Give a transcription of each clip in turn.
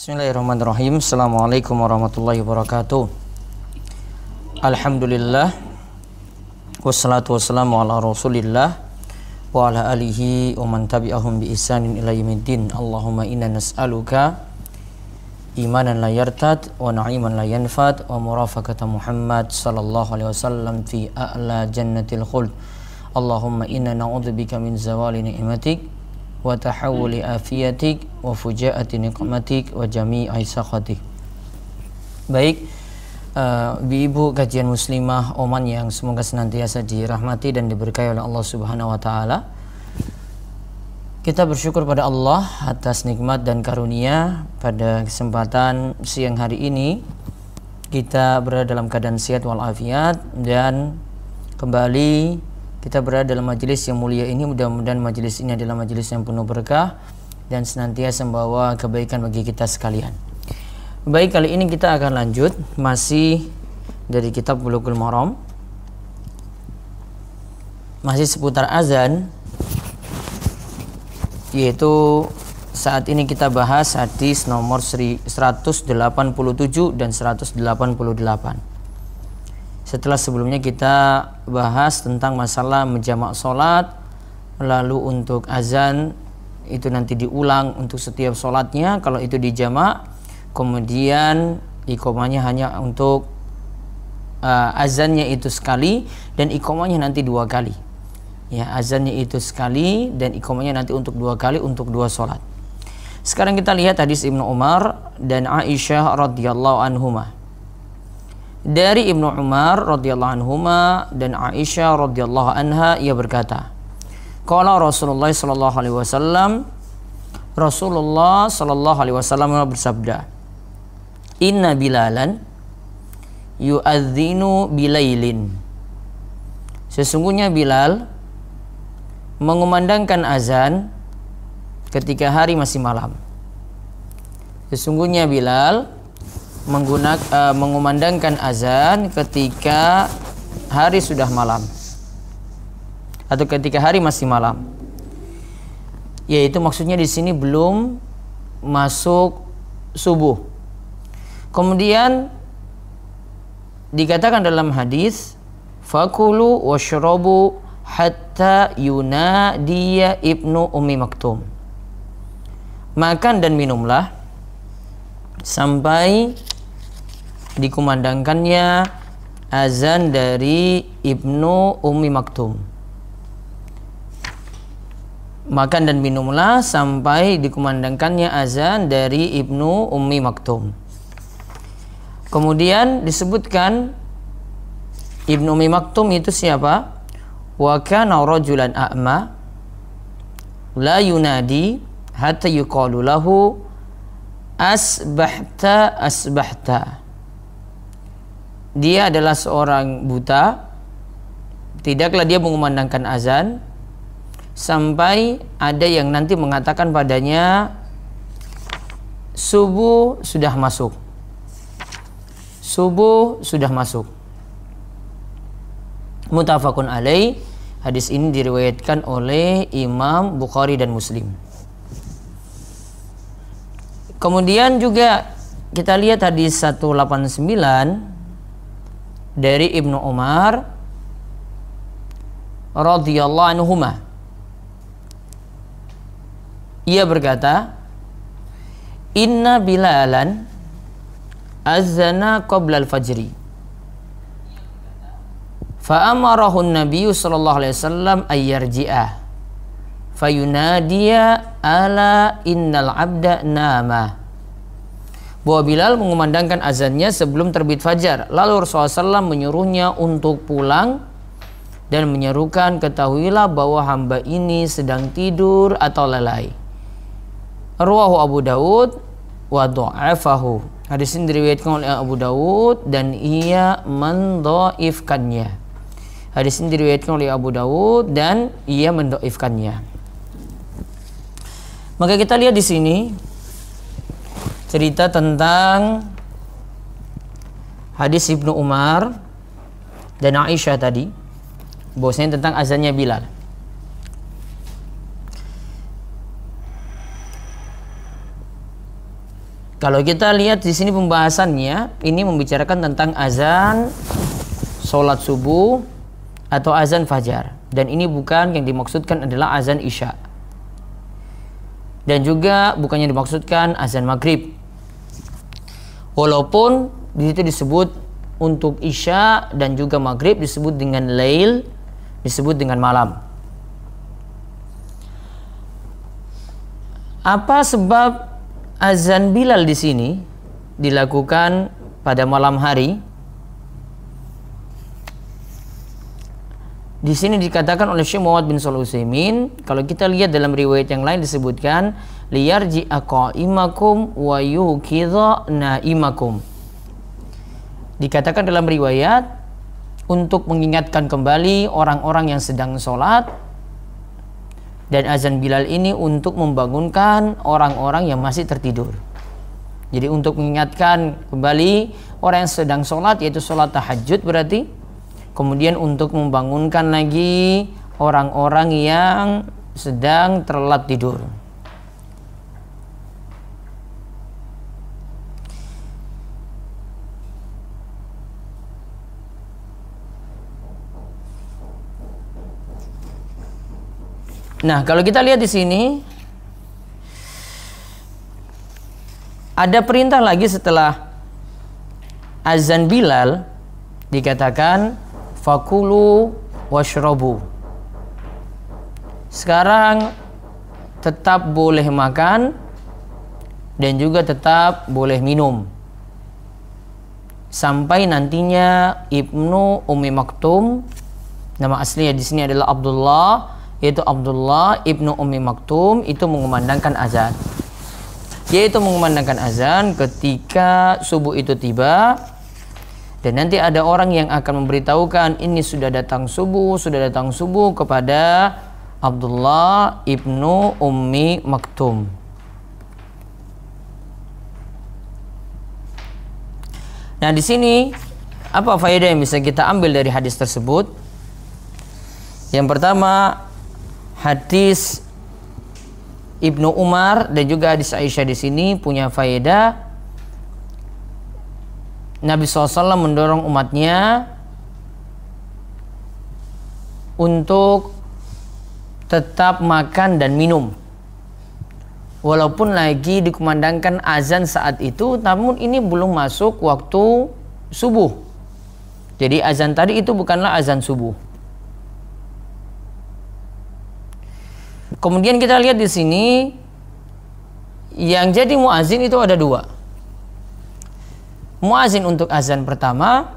Bismillahirrahmanirrahim. Assalamualaikum warahmatullahi wabarakatuh. Alhamdulillah, wassalatu wassalamu ala rasulillah wa ala alihi wa man tabi'ahum bi ihsanin ila yaumiddin. Allahumma inna nas'aluka imanan la yartad wa na'iman la yanfad wa murafaqata Muhammad sallallahu alaihi wasallam fi a'la jannatil khuld. Allahumma inna na'udzubika min zawali ni'matik wa tahawuli afiyatik wa fujaati niqmatik wa jami'i sakhatik. Baik, ibu kajian muslimah Oman yang semoga senantiasa dirahmati dan diberkahi oleh Allah Subhanahu wa taala. Kita bersyukur pada Allah atas nikmat dan karunia pada kesempatan siang hari ini kita berada dalam keadaan sehat walafiat dan kembali kita berada dalam majelis yang mulia ini. Mudah-mudahan majelis ini adalah majelis yang penuh berkah dan senantiasa membawa kebaikan bagi kita sekalian. Baik, kali ini kita akan lanjut masih dari kitab Bulughul Maram, masih seputar azan, yaitu saat ini kita bahas hadis nomor 187 dan 188. Setelah sebelumnya kita bahas tentang masalah menjamak sholat, lalu untuk azan itu nanti diulang untuk setiap sholatnya kalau itu dijamak, kemudian iqamahnya hanya untuk azannya itu sekali dan iqamahnya nanti dua kali. Ya, azannya itu sekali dan iqamahnya nanti untuk dua kali untuk dua sholat. Sekarang kita lihat hadis Ibnu Umar dan Aisyah radhiyallahu anhuma. Dari Ibnu Umar radhiyallahu anhuma dan Aisyah radhiyallahu anha, ia berkata, qala Rasulullah sallallahu alaihi wasallam, Rasulullah sallallahu alaihi wasallam bersabda, inna Bilalan yu'adzinu bilailin. Sesungguhnya Bilal mengumandangkan azan ketika hari masih malam. Sesungguhnya Bilal mengumandangkan azan ketika hari sudah malam atau ketika hari masih malam, yaitu maksudnya di sini belum masuk subuh. Kemudian dikatakan dalam hadis, fakulu washrabu hatta yunadiya ibnu Ummi Maktum. Makan dan minumlah sampai dikumandangkannya azan dari Ibnu Ummi Maktum. Makan dan minumlah sampai dikumandangkannya azan dari Ibnu Ummi Maktum. Kemudian disebutkan Ibnu Ummi Maktum itu siapa? Wa kana rajulan a'ma la yunadi hatta yuqalu lahu asbahta asbahta. Dia adalah seorang buta, tidaklah dia mengumandangkan azan sampai ada yang nanti mengatakan padanya subuh sudah masuk. Subuh sudah masuk. Muttafaqun alaih. Hadis ini diriwayatkan oleh Imam Bukhari dan Muslim. Kemudian juga kita lihat hadis 189 dari Ibnu Umar radhiyallahu anhuma. Ia berkata, inna Bilalan azana qabla al-fajri fa amarahu an-nabiy sallallahu alaihi wasallam ay yarji'a fayunadiya ala innal abda nama. Bahwa Bilal mengumandangkan azannya sebelum terbit fajar, lalu Rasulullah SAW menyuruhnya untuk pulang dan menyerukan, ketahuilah bahwa hamba ini sedang tidur atau lalai. Rawahu Abu Dawud wa dha'afahu. Hadis ini diriwayatkan oleh Abu Dawud dan ia mendhaifkannya. Hadis ini diriwayatkan oleh Abu Dawud dan ia mendhaifkannya. Maka kita lihat di sini cerita tentang hadis Ibnu Umar dan Aisyah tadi, bahwasanya tentang azannya Bilal. Kalau kita lihat di sini pembahasannya, ini membicarakan tentang azan sholat subuh atau azan fajar. Dan ini bukan yang dimaksudkan adalah azan isya. Dan juga bukan yang dimaksudkan azan maghrib. Walaupun di situ disebut untuk isya dan juga maghrib disebut dengan lail, disebut dengan malam. Apa sebab azan Bilal di sini dilakukan pada malam hari? Di sini dikatakan oleh Syekh Muhammad bin Shalih Al-Utsaimin, kalau kita lihat dalam riwayat yang lain disebutkan liyarji'a qa'imakum wa yuqidha na'imakum. Dikatakan dalam riwayat untuk mengingatkan kembali orang-orang yang sedang sholat, dan azan Bilal ini untuk membangunkan orang-orang yang masih tertidur. Jadi untuk mengingatkan kembali orang yang sedang sholat, yaitu sholat tahajud berarti. Kemudian untuk membangunkan lagi orang-orang yang sedang terlelap tidur. Nah, kalau kita lihat di sini ada perintah lagi setelah azan Bilal, dikatakan fakulu washrabu. Sekarang tetap boleh makan dan juga tetap boleh minum sampai nantinya Ibnu Ummi Maktum, nama aslinya di sini adalah Abdullah, yaitu Abdullah Ibnu Ummi Maktum, itu mengumandangkan azan. Yaitu mengumandangkan azan ketika subuh itu tiba. Dan nanti ada orang yang akan memberitahukan ini sudah datang subuh kepada Abdullah Ibnu Ummi Maktum. Nah, di sini apa faedah yang bisa kita ambil dari hadis tersebut? Yang pertama, hadis Ibnu Umar dan juga hadis Aisyah di sini punya faedah. Nabi SAW mendorong umatnya untuk tetap makan dan minum walaupun lagi dikumandangkan azan saat itu, namun ini belum masuk waktu subuh. Jadi azan tadi itu bukanlah azan subuh. Kemudian kita lihat di sini yang jadi muazin itu ada dua. Muazin untuk azan pertama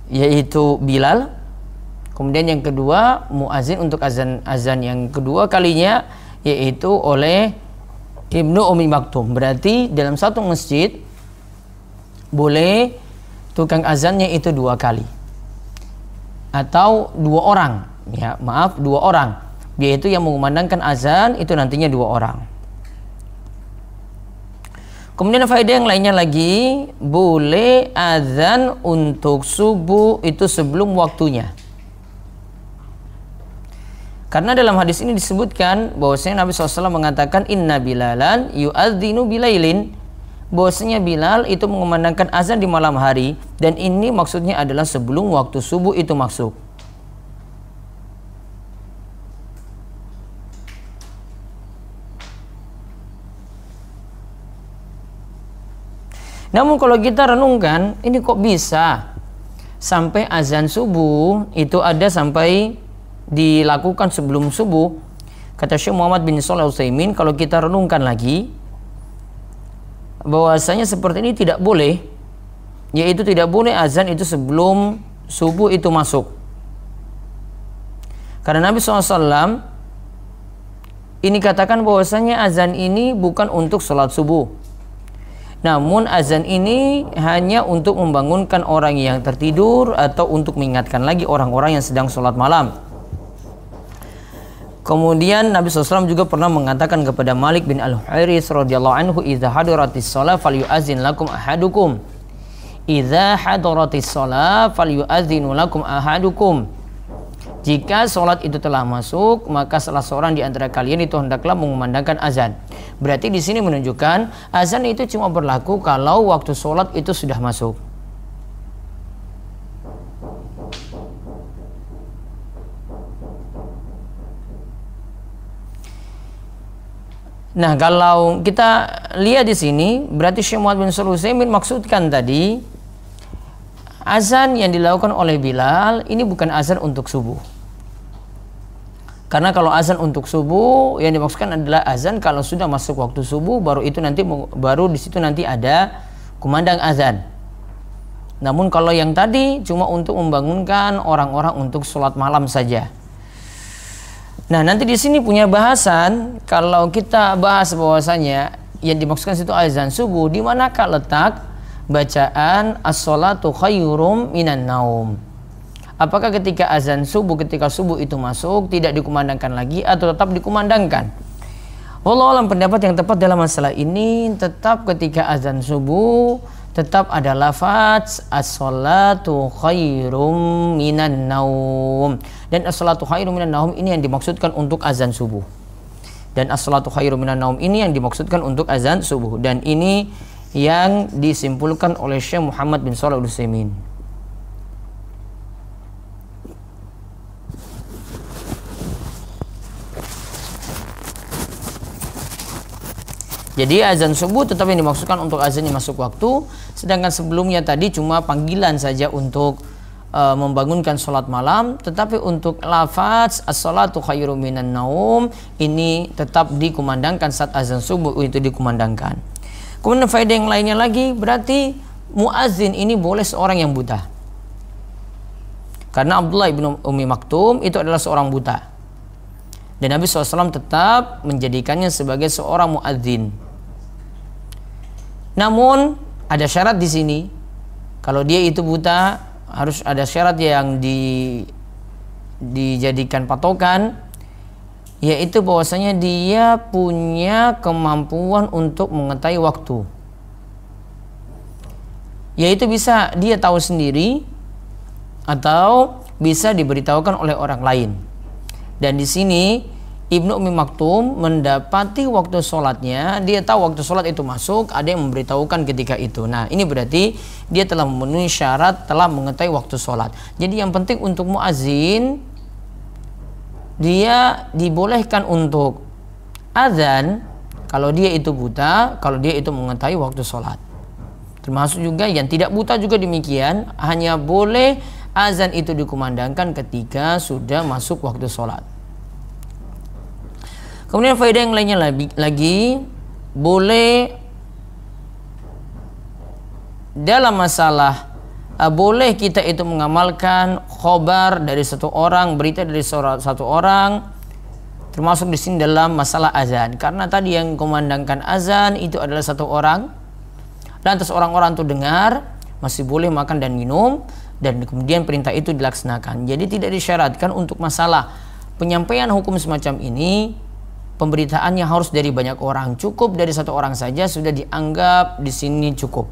yaitu Bilal. Kemudian yang kedua muazin untuk azan yang kedua kalinya yaitu oleh Ibnu Ummi Maktum. Berarti dalam satu masjid boleh tukang azannya itu dua kali atau dua orang, dua orang, yaitu yang mengumandangkan azan itu nantinya dua orang. Kemudian faedah yang lainnya lagi, boleh azan untuk subuh itu sebelum waktunya. Karena dalam hadis ini disebutkan bahwasanya Nabi SAW mengatakan inna bilalan yu'adzinu bilailin, bahwasanya Bilal itu mengumandangkan azan di malam hari, dan ini maksudnya adalah sebelum waktu subuh itu masuk. Namun kalau kita renungkan, ini kok bisa sampai azan subuh itu ada sampai dilakukan sebelum subuh? Kata Syekh Muhammad bin Shalih Al-Utsaimin, kalau kita renungkan lagi, bahwasanya seperti ini tidak boleh, yaitu tidak boleh azan itu sebelum subuh itu masuk. Karena Nabi SAW ini katakan bahwasanya azan ini bukan untuk sholat subuh, namun azan ini hanya untuk membangunkan orang yang tertidur atau untuk mengingatkan lagi orang-orang yang sedang sholat malam. Kemudian Nabi SAW juga pernah mengatakan kepada Malik bin Al-Huairis radhiyallahu anhu, idza hadaratis shalah falyu'azzin lakum ahadukum. Idza hadaratis shalah falyu'azzinu lakum ahadukum. Jika sholat itu telah masuk, maka salah seorang di antara kalian itu hendaklah mengumandangkan azan. Berarti di sini menunjukkan azan itu cuma berlaku kalau waktu sholat itu sudah masuk. Nah, kalau kita lihat di sini, berarti Syekh Muhammad bin Shalih Al-Utsaimin maksudkan tadi azan yang dilakukan oleh Bilal ini bukan azan untuk subuh. Karena kalau azan untuk subuh yang dimaksudkan adalah azan kalau sudah masuk waktu subuh, baru di situ nanti ada kumandang azan. Namun kalau yang tadi cuma untuk membangunkan orang-orang untuk sholat malam saja. Nah, nanti di sini punya bahasan, kalau kita bahas bahwasanya yang dimaksudkan situ azan subuh, di manakah letak bacaan as-sholatu khairum minan naum? Apakah ketika azan subuh, ketika subuh itu masuk tidak dikumandangkan lagi atau tetap dikumandangkan? Wallahu a'lam, pendapat yang tepat dalam masalah ini tetap ketika azan subuh tetap ada lafaz as-sholatu khairum minan naum. Dan as-sholatu khairum minan naum ini yang dimaksudkan untuk azan subuh. Dan as-sholatu khairum minan naum ini yang dimaksudkan untuk azan subuh. Dan ini yang disimpulkan oleh Syekh Muhammad bin Shalih Al-Utsaimin. Jadi azan subuh tetap yang dimaksudkan untuk azan yang masuk waktu, sedangkan sebelumnya tadi cuma panggilan saja untuk membangunkan sholat malam. Tetapi untuk lafaz as-sholatu khairum minan naum ini tetap dikumandangkan saat azan subuh itu dikumandangkan. Kemudian faedah yang lainnya lagi, berarti muazzin ini boleh seorang yang buta. Karena Abdullah bin Ummi Maktum itu adalah seorang buta. Dan Nabi SAW tetap menjadikannya sebagai seorang muazzin. Namun ada syarat di sini. Kalau dia itu buta, harus ada syarat yang dijadikan patokan, yaitu bahwasanya dia punya kemampuan untuk mengetahui waktu. Yaitu bisa dia tahu sendiri atau bisa diberitahukan oleh orang lain. Dan di sini Ibnu Ummi Maktum mendapati waktu sholatnya, dia tahu waktu sholat itu masuk, ada yang memberitahukan ketika itu. Nah, ini berarti dia telah memenuhi syarat, telah mengetahui waktu sholat. Jadi yang penting untuk muazin, dia dibolehkan untuk azan kalau dia itu buta, kalau dia itu mengetahui waktu sholat. Termasuk juga yang tidak buta juga demikian, hanya boleh azan itu dikumandangkan ketika sudah masuk waktu sholat. Kemudian faedah yang lainnya lagi boleh dalam masalah boleh kita itu mengamalkan khobar dari satu orang, berita dari satu orang, termasuk di sini dalam masalah azan. Karena tadi yang kumandangkan azan itu adalah satu orang, lantas orang-orang itu dengar, masih boleh makan dan minum, dan kemudian perintah itu dilaksanakan. Jadi tidak disyaratkan untuk masalah penyampaian hukum semacam ini pemberitaannya harus dari banyak orang, cukup dari satu orang saja sudah dianggap di sini cukup.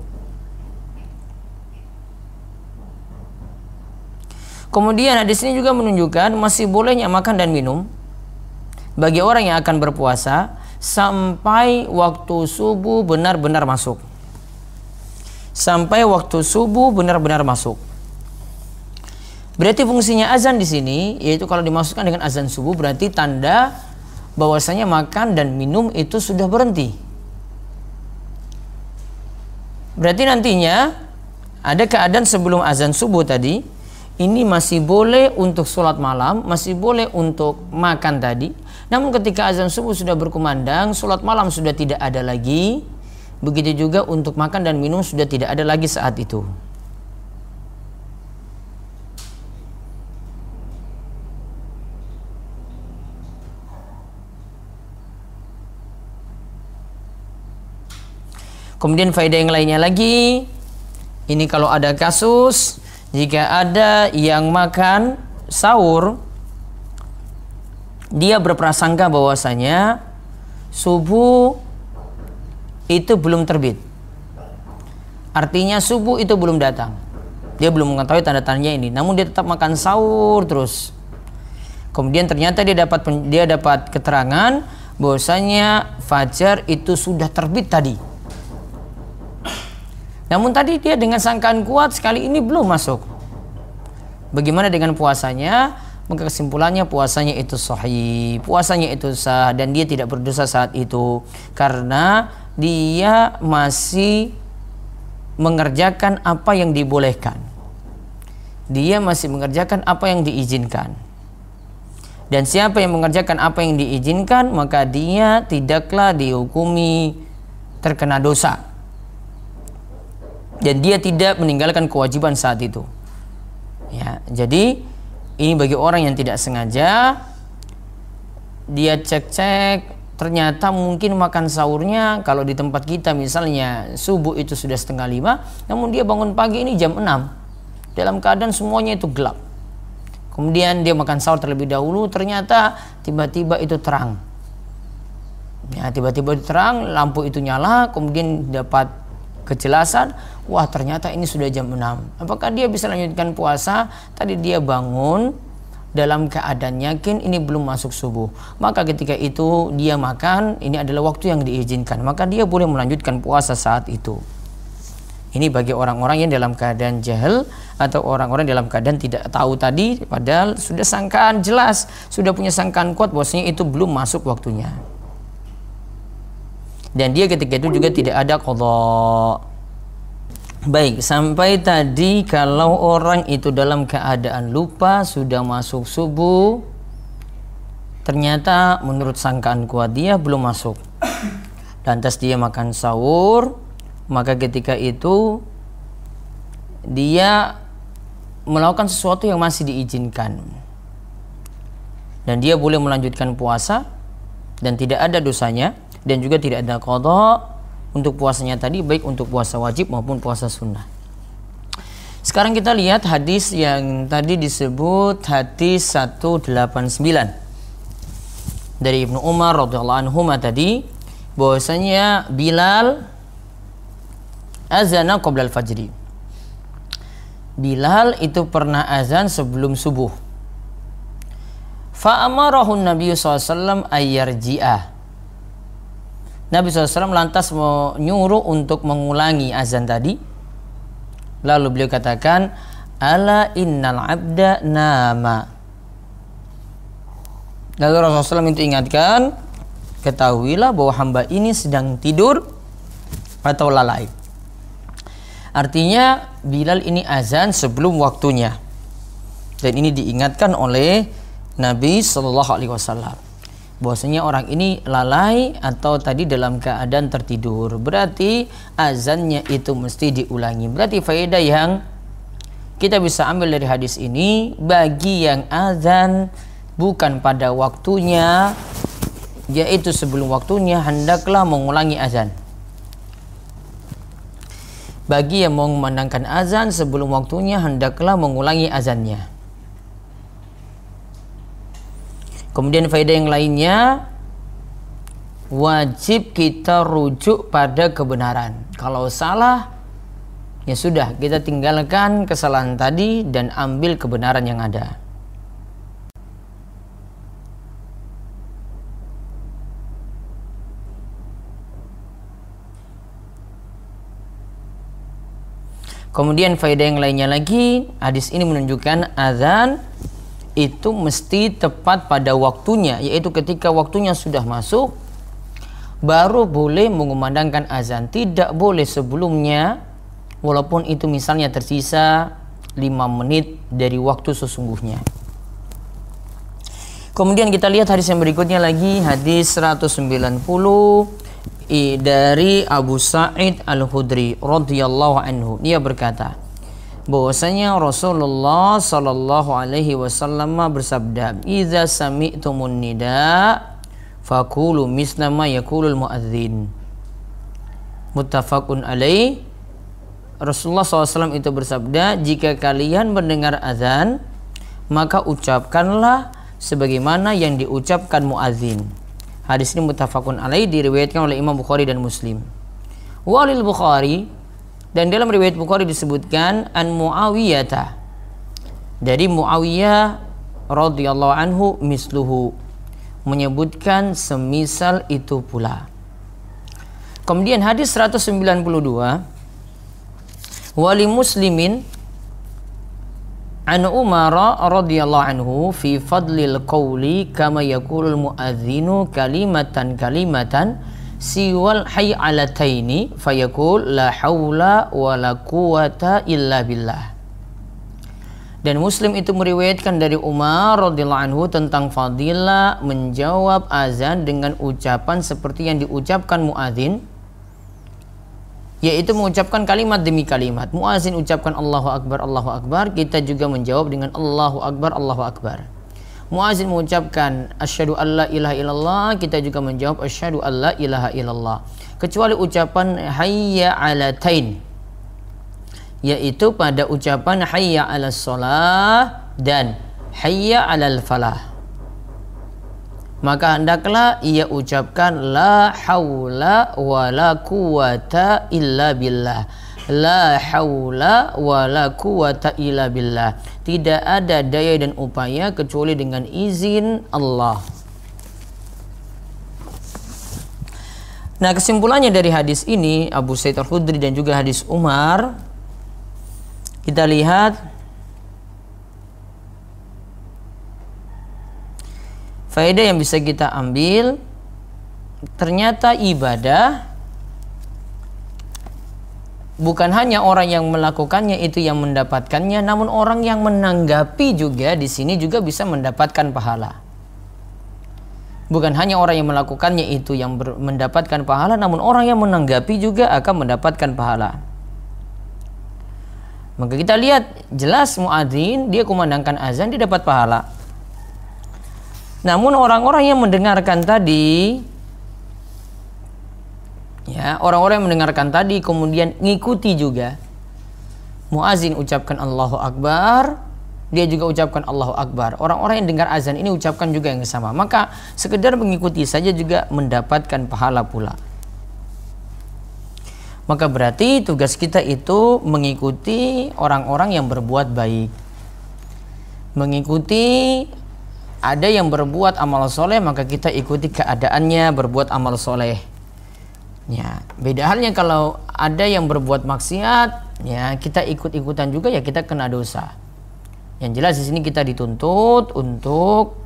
Kemudian di sini juga menunjukkan masih bolehnya makan dan minum bagi orang yang akan berpuasa sampai waktu subuh benar-benar masuk. Sampai waktu subuh benar-benar masuk. Berarti fungsinya azan di sini yaitu kalau dimasukkan dengan azan subuh berarti tanda bahwasanya makan dan minum itu sudah berhenti. Berarti nantinya ada keadaan sebelum azan subuh tadi, ini masih boleh untuk sholat malam, masih boleh untuk makan tadi. Namun ketika azan subuh sudah berkumandang, sholat malam sudah tidak ada lagi. Begitu juga untuk makan dan minum sudah tidak ada lagi saat itu. Kemudian faedah yang lainnya lagi, ini kalau ada kasus, jika ada yang makan sahur, dia berprasangka bahwasanya subuh itu belum terbit. Artinya subuh itu belum datang. Dia belum mengetahui tanda-tandanya ini, namun dia tetap makan sahur terus. Kemudian ternyata dia dapat keterangan bahwasanya fajar itu sudah terbit tadi. Namun tadi dia dengan sangkaan kuat sekali ini belum masuk. Bagaimana dengan puasanya? Maka kesimpulannya puasanya itu sahih, puasanya itu sah, dan dia tidak berdosa saat itu karena dia masih mengerjakan apa yang dibolehkan. Dia masih mengerjakan apa yang diizinkan. Dan siapa yang mengerjakan apa yang diizinkan, maka dia tidaklah dihukumi terkena dosa. Dan dia tidak meninggalkan kewajiban saat itu. Ya, jadi ini bagi orang yang tidak sengaja, dia cek-cek, ternyata mungkin makan sahurnya kalau di tempat kita misalnya subuh itu sudah 4:30, namun dia bangun pagi ini jam 6 dalam keadaan semuanya itu gelap. Kemudian dia makan sahur terlebih dahulu, ternyata tiba-tiba itu terang. Ya, tiba-tiba itu terang, lampu itu nyala, kemudian dapat kejelasan, wah ternyata ini sudah jam 6. Apakah dia bisa lanjutkan puasa? Tadi dia bangun dalam keadaan yakin ini belum masuk subuh. Maka ketika itu dia makan, ini adalah waktu yang diizinkan. Maka dia boleh melanjutkan puasa saat itu. Ini bagi orang-orang yang dalam keadaan jahil atau orang-orang dalam keadaan tidak tahu tadi, padahal sudah sangkaan jelas, sudah punya sangkaan kuat bahwasanya itu belum masuk waktunya. Dan dia ketika itu juga tidak ada qadha. Baik, sampai tadi kalau orang itu dalam keadaan lupa sudah masuk subuh, ternyata menurut sangkaan kuat dia belum masuk. Lantas dia makan sahur, maka ketika itu dia melakukan sesuatu yang masih diizinkan. Dan dia boleh melanjutkan puasa dan tidak ada dosanya. Dan juga tidak ada qadha untuk puasanya tadi, baik untuk puasa wajib maupun puasa sunnah. Sekarang kita lihat hadis yang tadi disebut hadis 189 dari Ibnu Umar radhiyallahu anhu tadi, bahwasanya Bilal azana qabla al-fajri. Bilal itu pernah azan sebelum subuh. Fa amarahu Nabi SAW ayyarji'ah. Nabi SAW lantas menyuruh untuk mengulangi azan tadi. Lalu beliau katakan, ala innal abda nama. Lalu Rasulullah SAW itu ingatkan, ketahuilah bahwa hamba ini sedang tidur atau lalai. Artinya Bilal ini azan sebelum waktunya. Dan ini diingatkan oleh Nabi SAW. Bahwasanya orang ini lalai atau tadi dalam keadaan tertidur, berarti azannya itu mesti diulangi. Berarti faedah yang kita bisa ambil dari hadis ini, bagi yang azan bukan pada waktunya, yaitu sebelum waktunya, hendaklah mengulangi azan. Bagi yang mau memandangkan azan sebelum waktunya, hendaklah mengulangi azannya. Kemudian faedah yang lainnya, wajib kita rujuk pada kebenaran. Kalau salah, ya sudah, kita tinggalkan kesalahan tadi dan ambil kebenaran yang ada. Kemudian faedah yang lainnya lagi, hadis ini menunjukkan azan itu mesti tepat pada waktunya, yaitu ketika waktunya sudah masuk baru boleh mengumandangkan azan. Tidak boleh sebelumnya, walaupun itu misalnya tersisa 5 menit dari waktu sesungguhnya. Kemudian kita lihat hadis yang berikutnya lagi, hadis 190 dari Abu Sa'id Al-Khudri radhiyallahu anhu. Dia berkata bahwasanya Rasulullah sallallahu alaihi wasallam bersabda, "Idza sami'tumun nida faqulu misla ma yaqulul muadzin." Muttafaqun alaih. Rasulullah SAW itu bersabda, jika kalian mendengar azan, maka ucapkanlah sebagaimana yang diucapkan muadzin. Hadis ini muttafaqun alaih, diriwayatkan oleh Imam Bukhari dan Muslim. Walil Bukhari, dan dalam riwayat Bukhari disebutkan an Muawiyah, dari Muawiyah radhiyallahu anhu misluhu, menyebutkan semisal itu pula. Kemudian hadis 192, wali muslimin an Umar radhiyallahu anhu fi fadlil qawli kama yaqulul muadzinu kalimatan siwal hay'alataini fayaqul la haula wala quwata illa billah. Dan Muslim itu meriwayatkan dari Umar radhiyallahu anhu tentang fadilah menjawab azan dengan ucapan seperti yang diucapkan muadzin, yaitu mengucapkan kalimat demi kalimat. Muadzin ucapkan Allahu Akbar, kita juga menjawab dengan Allahu Akbar, Allahu Akbar. Muadzin mengucapkan asyhadu alla ilaha illallah, kita juga menjawab asyhadu alla ilaha illallah. Kecuali ucapan hayya 'alatain, yaitu pada ucapan hayya 'alas shalah dan hayya 'alal falah, maka hendaklah ia ucapkan la haula wala quwata illa billah. La haula wala quwata illa billah. Tidak ada daya dan upaya kecuali dengan izin Allah. Nah, kesimpulannya dari hadis ini, Abu Sa'id Al-Khudri dan juga hadis Umar, kita lihat faedah yang bisa kita ambil, ternyata ibadah bukan hanya orang yang melakukannya itu yang mendapatkannya, namun orang yang menanggapi juga di sini juga bisa mendapatkan pahala. Bukan hanya orang yang melakukannya itu yang mendapatkan pahala, namun orang yang menanggapi juga akan mendapatkan pahala. Maka kita lihat jelas muadzin dia kumandangkan azan, dia dapat pahala. Namun orang-orang yang mendengarkan tadi, ya, orang-orang yang mendengarkan tadi kemudian ngikuti juga. Muazin ucapkan Allahu Akbar, dia juga ucapkan Allahu Akbar. Orang-orang yang dengar azan ini ucapkan juga yang sama. Maka sekedar mengikuti saja juga mendapatkan pahala pula. Maka berarti tugas kita itu mengikuti orang-orang yang berbuat baik. Mengikuti ada yang berbuat amal soleh, maka kita ikuti keadaannya berbuat amal soleh. Ya, beda halnya kalau ada yang berbuat maksiat, ya kita ikut-ikutan juga, ya kita kena dosa. Yang jelas di sini kita dituntut untuk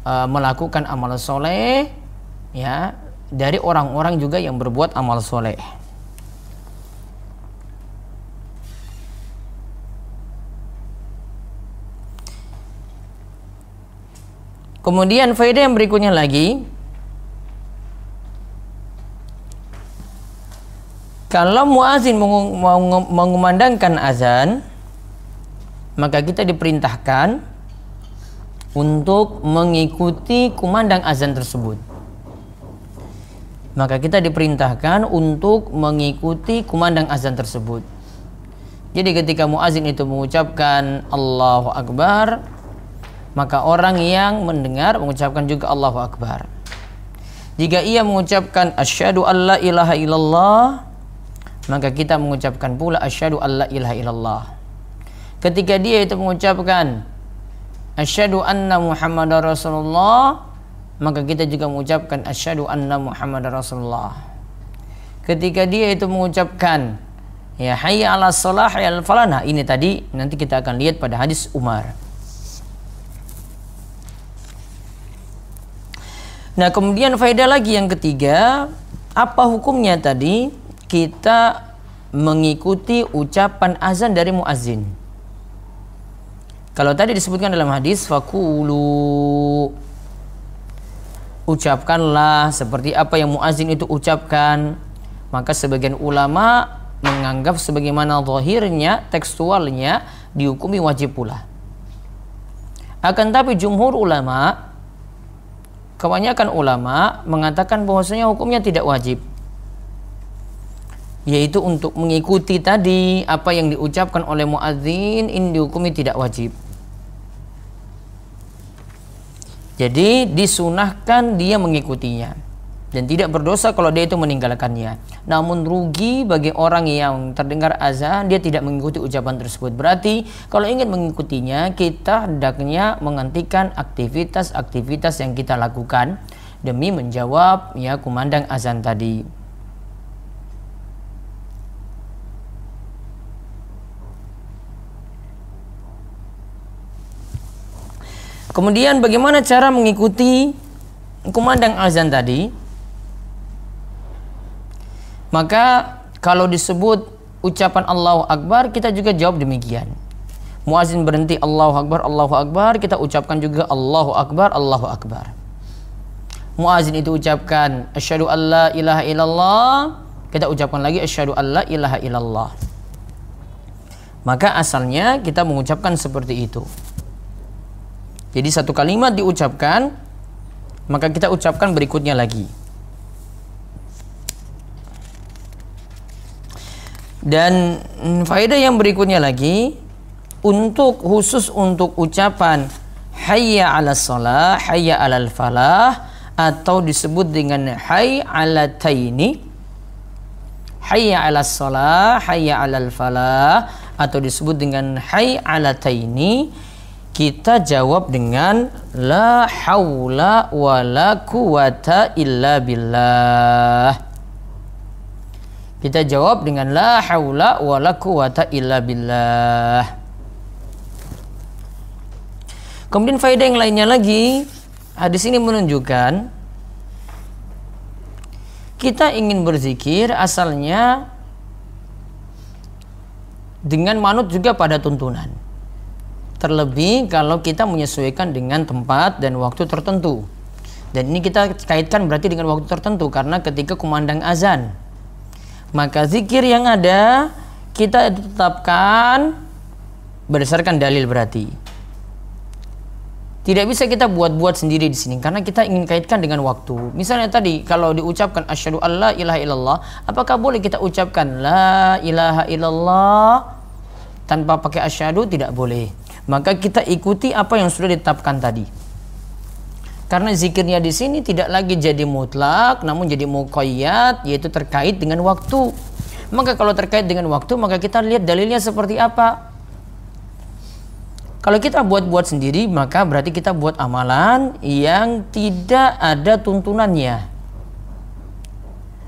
melakukan amal soleh, ya, dari orang-orang juga yang berbuat amal soleh. Kemudian faedah yang berikutnya lagi, kalau muazin mengumandangkan azan, maka kita diperintahkan untuk mengikuti kumandang azan tersebut. Maka kita diperintahkan untuk mengikuti kumandang azan tersebut. Jadi ketika muazin itu mengucapkan Allahu Akbar, maka orang yang mendengar mengucapkan juga Allahu Akbar. Jika ia mengucapkan asyhadu alla ilaha illallah, maka kita mengucapkan pula asyhadu alla ilaha illallah. Ketika dia itu mengucapkan asyhadu anna Muhammadar Rasulullah, maka kita juga mengucapkan asyhadu anna Muhammadar Rasulullah. Ketika dia itu mengucapkan ya hayya 'alas shalah hayya 'alal falah, nah ini tadi nanti kita akan lihat pada hadis Umar. Nah, kemudian faedah lagi yang ketiga, apa hukumnya tadi kita mengikuti ucapan azan dari muazin? Kalau tadi disebutkan dalam hadis faqulu, ucapkanlah seperti apa yang muazin itu ucapkan, maka sebagian ulama menganggap sebagaimana zahirnya, tekstualnya dihukumi wajib pula. Akan tapi jumhur ulama, kebanyakan ulama mengatakan bahwasanya hukumnya tidak wajib, yaitu untuk mengikuti tadi apa yang diucapkan oleh muadzin ini dihukumi tidak wajib. Jadi disunahkan dia mengikutinya. dan tidak berdosa kalau dia itu meninggalkannya. Namun rugi bagi orang yang terdengar azan dia tidak mengikuti ucapan tersebut. Berarti kalau ingin mengikutinya, kita hendaknya menghentikan aktivitas-aktivitas yang kita lakukan demi menjawab ya kumandang azan tadi. Kemudian bagaimana cara mengikuti kumandang azan tadi? Maka kalau disebut ucapan Allahu Akbar, kita juga jawab demikian. Muazin berhenti Allahu Akbar, kita ucapkan juga Allahu Akbar, Allahu Akbar. Muazin itu ucapkan asyhadu alla ilaha illallah, kita ucapkan lagi asyhadu alla ilaha illallah. Maka asalnya kita mengucapkan seperti itu. Jadi satu kalimat diucapkan, maka kita ucapkan berikutnya lagi. Dan faedah yang berikutnya lagi, khusus untuk ucapan hayya 'alas shalah, hayya 'alal falah, atau disebut dengan hayya 'alataini, hayya 'alas shalah, hayya 'alal falah, atau disebut dengan hayya 'alataini, kita jawab dengan la haula wala quwata illa billah. Kita jawab dengan la haula wala quwata illa billah. Kemudian faedah yang lainnya lagi, hadis ini menunjukkan kita ingin berzikir asalnya dengan manut juga pada tuntunan. Terlebih kalau kita menyesuaikan dengan tempat dan waktu tertentu. Dan ini kita kaitkan berarti dengan waktu tertentu, karena ketika kumandang azan, maka zikir yang ada kita tetapkan berdasarkan dalil berarti. Tidak bisa kita buat-buat sendiri di sini karena kita ingin kaitkan dengan waktu. Misalnya tadi kalau diucapkan asyhadu alla ilaha illallah, apakah boleh kita ucapkan la ilaha illallah tanpa pakai asyhadu? Tidak boleh. Maka kita ikuti apa yang sudah ditetapkan tadi. Karena zikirnya di sini tidak lagi jadi mutlak, namun jadi muqayyad, yaitu terkait dengan waktu. Maka kalau terkait dengan waktu, maka kita lihat dalilnya seperti apa. Kalau kita buat-buat sendiri, maka berarti kita buat amalan yang tidak ada tuntunannya.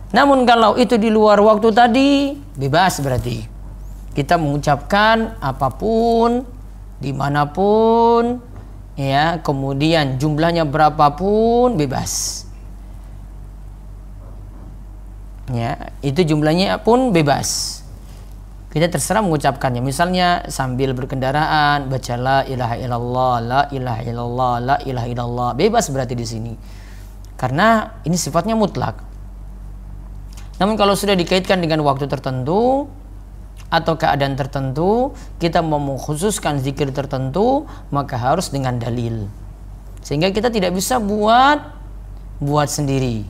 Namun kalau itu di luar waktu tadi, bebas berarti. Kita mengucapkan apapun, dimanapun, ya, kemudian jumlahnya berapapun bebas, ya, itu jumlahnya pun bebas, kita terserah mengucapkannya. Misalnya sambil berkendaraan baca la ilaha illallah, la ilaha illallah, la ilaha illallah, bebas berarti di sini karena ini sifatnya mutlak. Namun kalau sudah dikaitkan dengan waktu tertentu atau keadaan tertentu, kita mau mengkhususkan zikir tertentu, maka harus dengan dalil. Sehingga kita tidak bisa buat sendiri.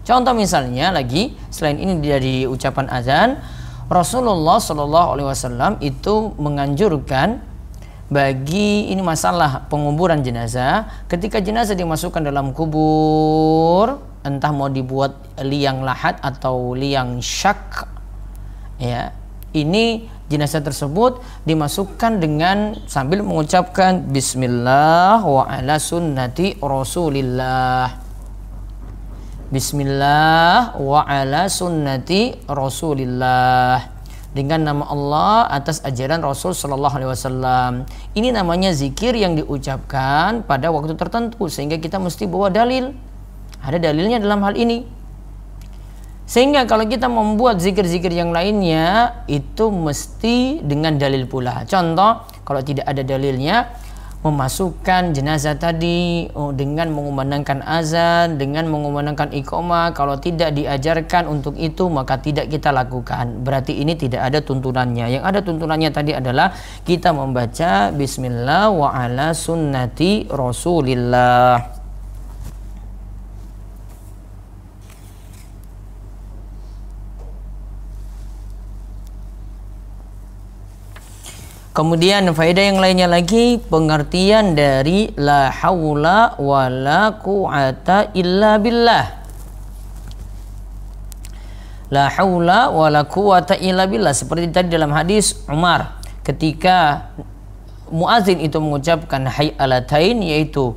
Contoh misalnya lagi, selain ini dari ucapan azan, Rasulullah SAW itu menganjurkan bagi ini masalah penguburan jenazah, ketika jenazah dimasukkan dalam kubur, entah mau dibuat liang lahat atau liang syak, ya, ini jenazah tersebut dimasukkan dengan sambil mengucapkan Bismillah wa ala sunnati Rasulillah. Bismillah wa ala sunnati Rasulillah, dengan nama Allah atas ajaran Rasul Sallallahu Alaihi Wasallam. Ini namanya zikir yang diucapkan pada waktu tertentu, sehingga kita mesti bawa dalil. Ada dalilnya dalam hal ini. Sehingga kalau kita membuat zikir-zikir yang lainnya, itu mesti dengan dalil pula. Contoh, kalau tidak ada dalilnya, memasukkan jenazah tadi dengan mengumandangkan azan, dengan mengumandangkan iqamah, kalau tidak diajarkan untuk itu, maka tidak kita lakukan. Berarti ini tidak ada tuntunannya. Yang ada tuntunannya tadi adalah kita membaca Bismillah wa ala sunnati Rasulillah. Kemudian faedah yang lainnya lagi, pengertian dari la haula wala quwata illa billah. la haula wala quwata illa billah, seperti tadi dalam hadis Umar ketika muadzin itu mengucapkan hayy alatain, yaitu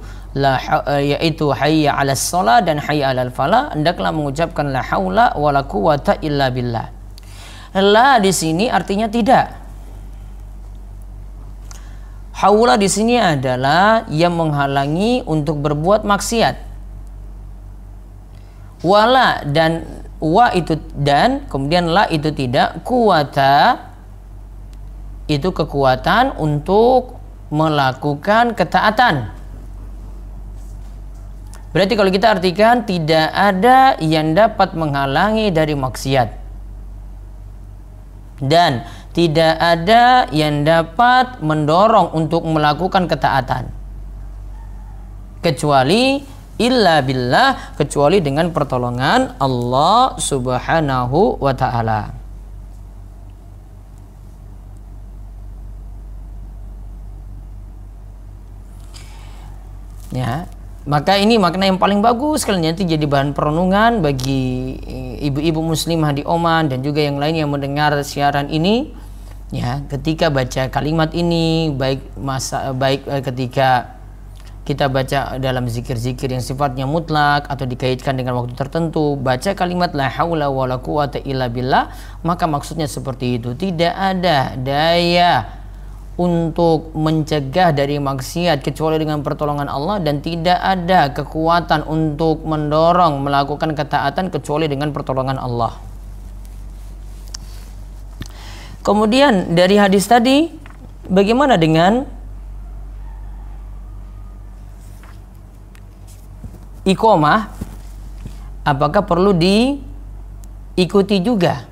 hayya 'alas shalah dan hayya 'alal falah, hendaklah mengucapkan la haula wala quwata illa billah. La di sini artinya tidak. Haula di sini adalah yang menghalangi untuk berbuat maksiat. Wala dan wa itu dan, kemudian la itu tidak, kuwata itu kekuatan untuk melakukan ketaatan. Berarti kalau kita artikan, tidak ada yang dapat menghalangi dari maksiat dan tidak ada yang dapat mendorong untuk melakukan ketaatan kecuali illa billah, kecuali dengan pertolongan Allah Subhanahu wa ta'ala. Ya, maka ini makna yang paling bagus sekali, nanti jadi bahan perenungan bagi ibu-ibu muslimah di Oman dan juga yang lain yang mendengar siaran ini. Ya, ketika baca kalimat ini, baik ketika kita baca dalam zikir-zikir yang sifatnya mutlak atau dikaitkan dengan waktu tertentu, baca kalimat la haula wala quwata illa billah, maka maksudnya seperti itu. Tidak ada daya untuk mencegah dari maksiat kecuali dengan pertolongan Allah, dan tidak ada kekuatan untuk mendorong melakukan ketaatan kecuali dengan pertolongan Allah. Kemudian dari hadis tadi, bagaimana dengan iqamah? Apakah perlu diikuti juga?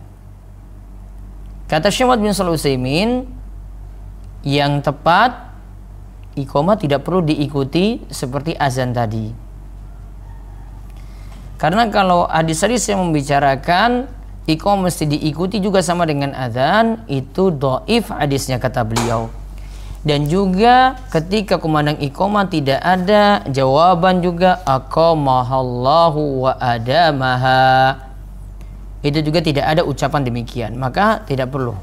Kata Syekh Muhammad bin Shalih Al-Utsaimin, yang tepat iqamah tidak perlu diikuti seperti azan tadi. Karena kalau hadis-hadis yang membicarakan iqamah mesti diikuti juga sama dengan azan, itu dhaif hadisnya kata beliau. Dan juga ketika kumandang iqamah tidak ada jawaban juga aqamahallahu wa adamaha, itu juga tidak ada ucapan demikian, maka tidak perlu.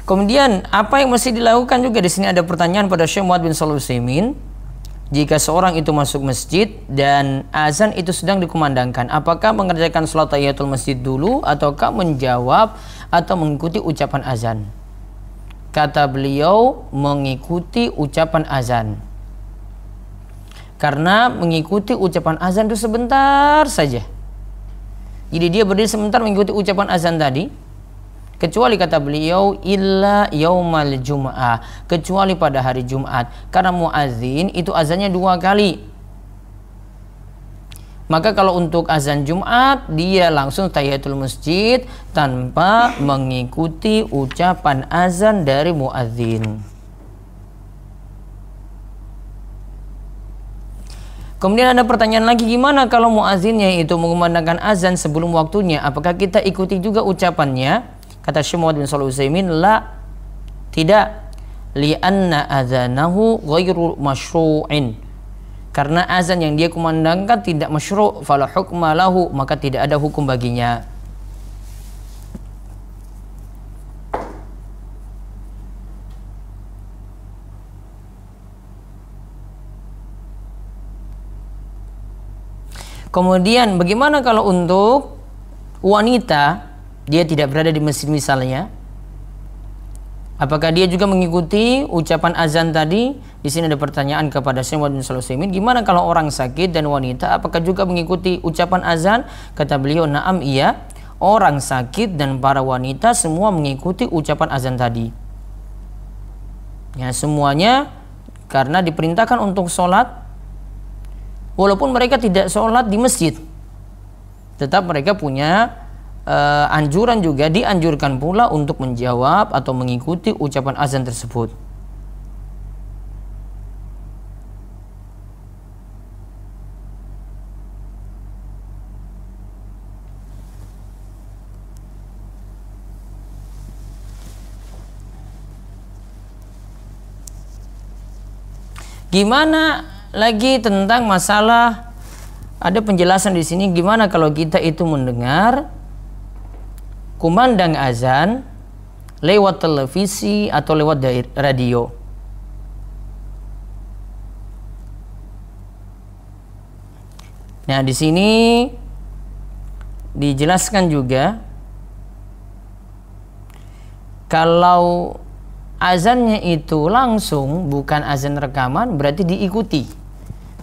Kemudian apa yang mesti dilakukan juga di sini ada pertanyaan pada Syekh Muhammad bin Shalih Al-Utsaimin. Jika seorang itu masuk masjid dan azan itu sedang dikumandangkan, apakah mengerjakan salat tahiyatul masjid dulu ataukah menjawab atau mengikuti ucapan azan? Kata beliau, mengikuti ucapan azan. Karena mengikuti ucapan azan itu sebentar saja. Jadi dia berdiri sebentar mengikuti ucapan azan tadi. Kecuali kata beliau illa yaumal jum'ah, kecuali pada hari Jumat, karena muadzin itu azannya 2 kali. Maka kalau untuk azan Jumat dia langsung tahiyatul masjid tanpa mengikuti ucapan azan dari muadzin. Kemudian ada pertanyaan lagi, gimana kalau muadzinnya itu mengumandangkan azan sebelum waktunya, apakah kita ikuti juga ucapannya? Kata Syekh Muhammad bin Shalih Al-Utsaimin, la, tidak, li'anna adzanahu ghairu masyru'in, karena azan yang dia kumandangkan tidak masyru', fala hukma lahu, maka tidak ada hukum baginya. Kemudian bagaimana kalau untuk wanita, dia tidak berada di masjid misalnya, apakah dia juga mengikuti ucapan azan tadi? Di sini ada pertanyaan kepada Syekh Muhammad bin Shalih Al-Utsaimin, gimana kalau orang sakit dan wanita, apakah juga mengikuti ucapan azan? Kata beliau, na'am, iya, orang sakit dan para wanita semua mengikuti ucapan azan tadi. Ya, semuanya karena diperintahkan untuk sholat, walaupun mereka tidak sholat di masjid, tetap mereka punya anjuran juga, dianjurkan pula untuk menjawab atau mengikuti ucapan azan tersebut. Gimana lagi tentang masalah ada penjelasan di sini gimana kalau kita itu mendengar kumandang azan lewat televisi atau lewat radio. Nah, di sini dijelaskan juga kalau azannya itu langsung, bukan azan rekaman, berarti diikuti.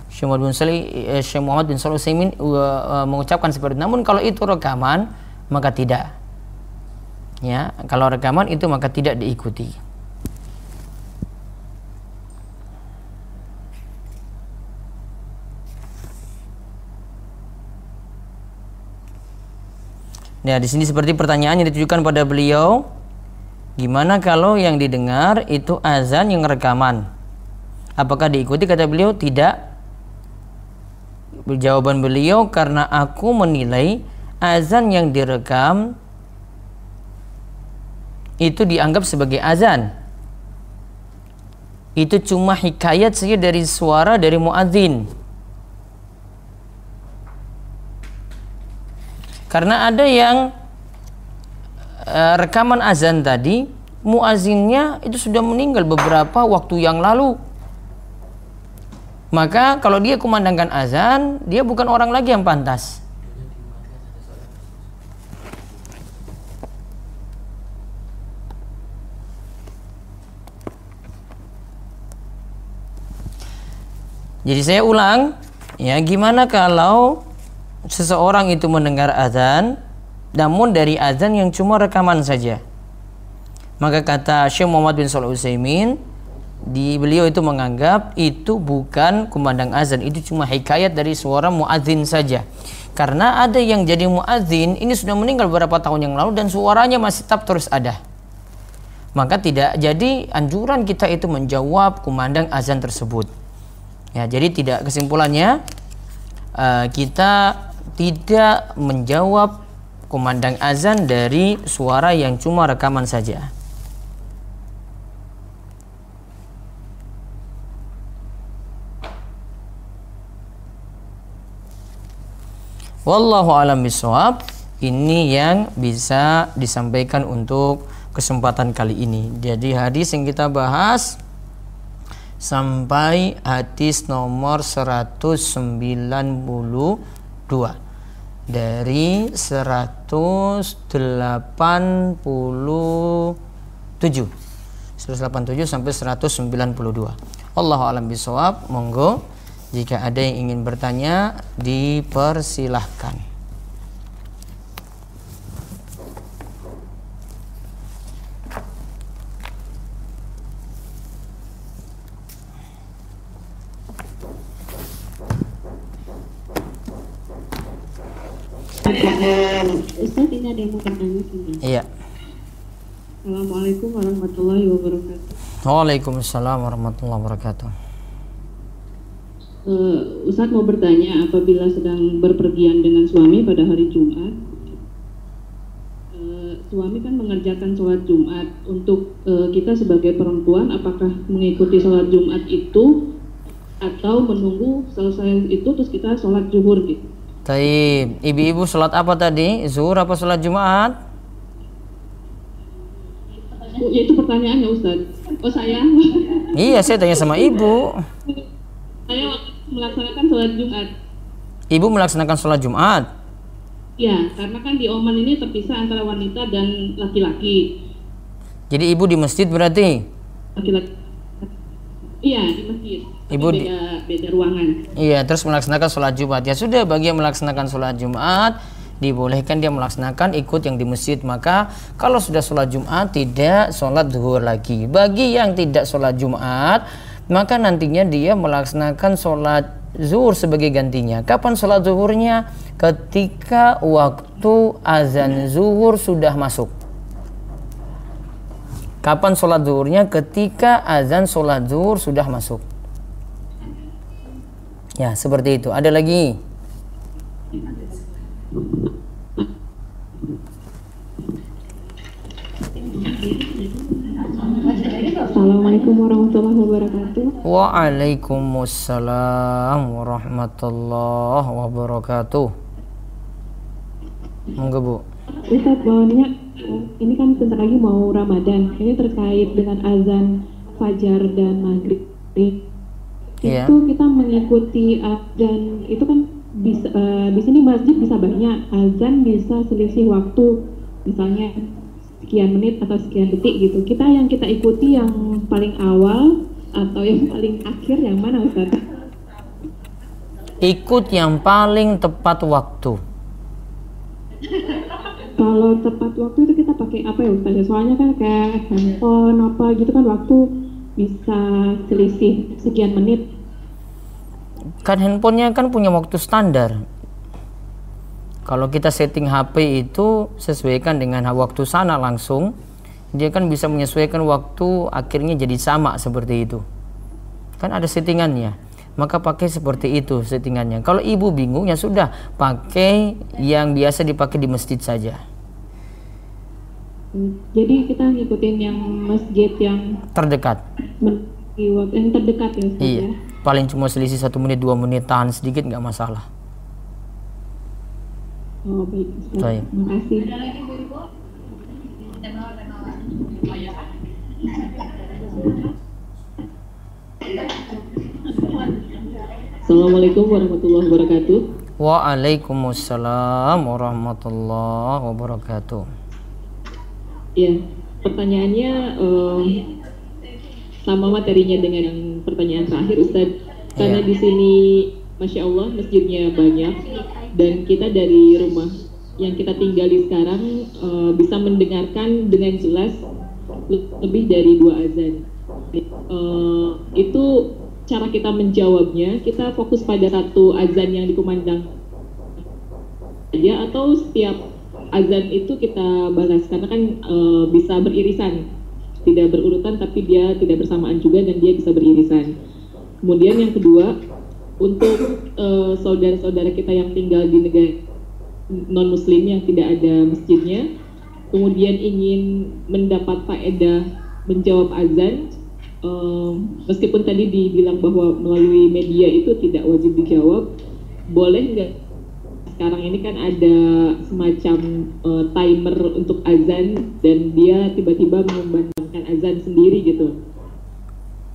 Syekh Muhammad bin Shalih Al-Utsaimin mengucapkan seperti itu. Namun kalau itu rekaman, maka tidak. Ya, kalau rekaman itu maka tidak diikuti. Nah, di sini seperti pertanyaan yang ditujukan pada beliau, gimana kalau yang didengar itu azan yang rekaman? Apakah diikuti? Kata beliau, tidak. Jawaban beliau, karena aku menilai azan yang direkam itu dianggap sebagai azan. Itu cuma hikayat saja dari suara dari muadzin. Karena ada yang rekaman azan tadi, muazzinnya itu sudah meninggal beberapa waktu yang lalu. Maka kalau dia kumandangkan azan, dia bukan orang lagi yang pantas. Jadi saya ulang, ya, gimana kalau seseorang itu mendengar azan, namun dari azan yang cuma rekaman saja? Maka kata Syekh Muhammad bin Shalih Al-Utsaimin, beliau itu menganggap itu bukan kumandang azan, itu cuma hikayat dari suara muadzin saja. Karena ada yang jadi muadzin ini sudah meninggal beberapa tahun yang lalu dan suaranya masih tetap terus ada. Maka tidak jadi anjuran kita itu menjawab kumandang azan tersebut. Ya, jadi tidak, kesimpulannya kita tidak menjawab kumandang azan dari suara yang cuma rekaman saja. Wallahu a'lam bishawab. Ini yang bisa disampaikan untuk kesempatan kali ini. Jadi hadis yang kita bahas sampai hadis nomor 192 dari 187 sampai 192. Allahu a'lam bishawab. Monggo jika ada yang ingin bertanya dipersilahkan. Ustaz, ini ada yang mau bertanya ini. Iya. Assalamualaikum warahmatullahi wabarakatuh. Waalaikumsalam warahmatullahi wabarakatuh. Ustaz mau bertanya, apabila sedang berpergian dengan suami pada hari Jumat, suami kan mengerjakan sholat Jumat. Untuk kita sebagai perempuan, apakah mengikuti sholat Jumat itu atau menunggu selesai itu terus kita sholat zuhur gitu? Taib, ibu-ibu sholat apa tadi? Zuhur apa sholat Jumat? Itu pertanyaannya Ustaz. Oh, saya? Iya, saya tanya sama ibu. Saya melaksanakan sholat Jumat. Ibu melaksanakan sholat Jumat? Ya, karena kan di Oman ini terpisah antara wanita dan laki-laki. Jadi ibu di masjid berarti? Laki-laki. Iya, di masjid. Ibu beda ruangan. Iya, terus melaksanakan sholat Jumat. Ya sudah, bagi yang melaksanakan sholat Jumat dibolehkan dia melaksanakan ikut yang di masjid. Maka kalau sudah sholat Jumat tidak sholat zuhur lagi. Bagi yang tidak sholat Jumat, maka nantinya dia melaksanakan sholat zuhur sebagai gantinya. Kapan sholat zuhurnya? Ketika waktu azan zuhur sudah masuk. Kapan sholat zuhurnya? Ketika azan sholat zuhur sudah masuk. Ya, seperti itu. Ada lagi? Assalamualaikum Assalamualaikum warahmatullahi wabarakatuh. Waalaikumsalam warahmatullahi wabarakatuh. Monggo Bu. Ustaz, bawahnya ini kan sebentar lagi mau Ramadan. Ini terkait dengan azan fajar dan maghrib. Iya. Itu kita mengikuti azan itu kan bisa di sini masjid bisa banyak, azan bisa selisih waktu, misalnya sekian menit atau sekian detik gitu. Yang kita ikuti yang paling awal atau yang paling akhir, yang mana Ustaz? Ikut yang paling tepat waktu. Kalau tepat waktu itu kita pakai apa ya Ustaz? Soalnya kan kayak handphone apa gitu kan waktu bisa selisih sekian menit. Kan handphonenya kan punya waktu standar. Kalau kita setting HP itu sesuaikan dengan waktu sana langsung, dia kan bisa menyesuaikan waktu, akhirnya jadi sama seperti itu. Kan ada settingannya. Maka pakai seperti itu settingannya. Kalau ibu bingung ya sudah, pakai yang biasa dipakai di masjid saja. Jadi kita ngikutin yang masjid yang terdekat. Yang terdekat ya Ustaz, iya. Ya? Paling cuma selisih 1 menit 2 menit, tahan sedikit nggak masalah. Oh baik, Baik. Terima kasih. Assalamualaikum warahmatullahi wabarakatuh. Waalaikumsalam warahmatullahi wabarakatuh. Ya, pertanyaannya sama materinya dengan yang pertanyaan terakhir Ustadz. Karena di sini Masya Allah masjidnya banyak dan kita dari rumah yang kita tinggali sekarang bisa mendengarkan dengan jelas lebih dari 2 azan. Itu cara kita menjawabnya, kita fokus pada satu azan yang dikumandang aja atau setiap azan itu kita bahas, karena kan bisa beririsan, tidak berurutan tapi dia tidak bersamaan juga dan dia bisa beririsan. Kemudian yang kedua, untuk saudara-saudara kita yang tinggal di negara non muslim yang tidak ada masjidnya, kemudian ingin mendapat faedah menjawab azan, meskipun tadi dibilang bahwa melalui media itu tidak wajib dijawab, boleh nggak sekarang ini kan ada semacam timer untuk azan dan dia tiba-tiba mengumandangkan azan sendiri gitu.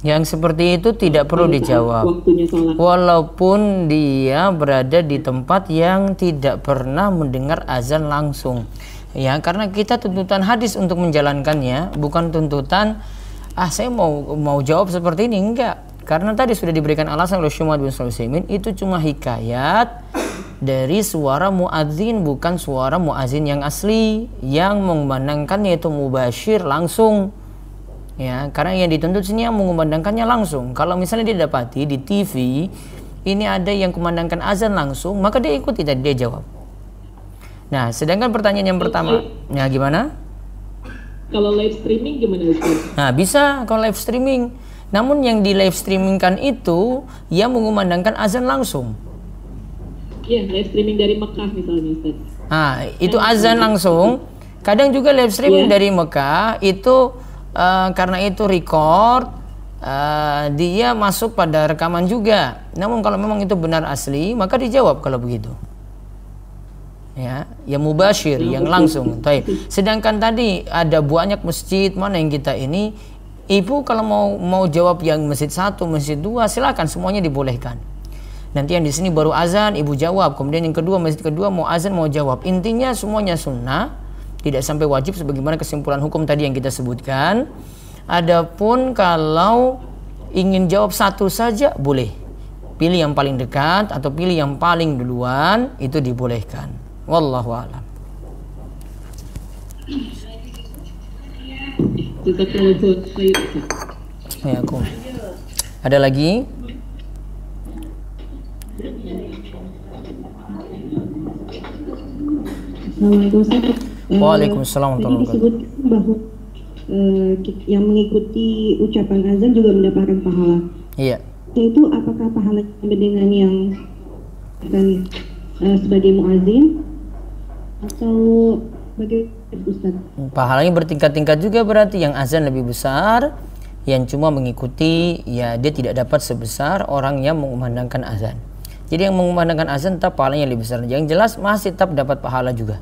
Yang seperti itu tidak perlu dijawab. Waktunya sholat. Walaupun dia berada di tempat yang tidak pernah mendengar azan langsung. Ya, karena kita tuntutan hadis untuk menjalankannya, bukan tuntutan saya mau jawab seperti ini, enggak. Karena tadi sudah diberikan alasan oleh Syekh Muhammad bin Shalih Al-Utsaimin, itu cuma hikayat dari suara muadzin, bukan suara muadzin yang asli yang mengumandangkannya itu mubasyir langsung. Ya, karena yang dituntut sini yang mengumandangkannya langsung. Kalau misalnya dia dapati di TV ini ada yang kumandangkan azan langsung, maka dia ikuti dan dia jawab. Nah, sedangkan pertanyaan yang pertama, ya gimana? Kalau live streaming gimana Ustaz? Nah, bisa kalau live streaming. Namun yang di live streamingkan itu yang mengumandangkan azan langsung. Iya, live streaming dari Mekah misalnya Ustaz. Nah, itu azan langsung. Kadang juga live streaming dari Mekah itu karena itu record, dia masuk pada rekaman juga. Namun kalau memang itu benar asli, maka dijawab kalau begitu. Ya, yang mubasyir, yang langsung. Sedangkan tadi ada banyak masjid, mana yang kita ini, ibu kalau mau jawab yang masjid 1, masjid 2, silakan, semuanya dibolehkan. Nanti yang di sini baru azan, ibu jawab. Kemudian yang kedua, masjid kedua mau azan, mau jawab. Intinya semuanya sunnah, tidak sampai wajib sebagaimana kesimpulan hukum tadi yang kita sebutkan. Adapun kalau ingin jawab satu saja boleh. Pilih yang paling dekat atau pilih yang paling duluan, itu dibolehkan. Wallahu a'lam. Ya, aku. Ada lagi? Assalamualaikum Ustaz. Waalaikumsalam. Tadi disebut bahwa yang mengikuti ucapan azan juga mendapatkan pahala. Iya. Itu apakah pahala dengan yang akan sebagai muazin atau sebagai Ustaz? Pahalanya bertingkat-tingkat juga, berarti yang azan lebih besar, yang cuma mengikuti, ya dia tidak dapat sebesar orang yang mengumandangkan azan. Jadi yang mengumandangkan azan tetap pahalanya lebih besar. Yang jelas masih tetap dapat pahala juga.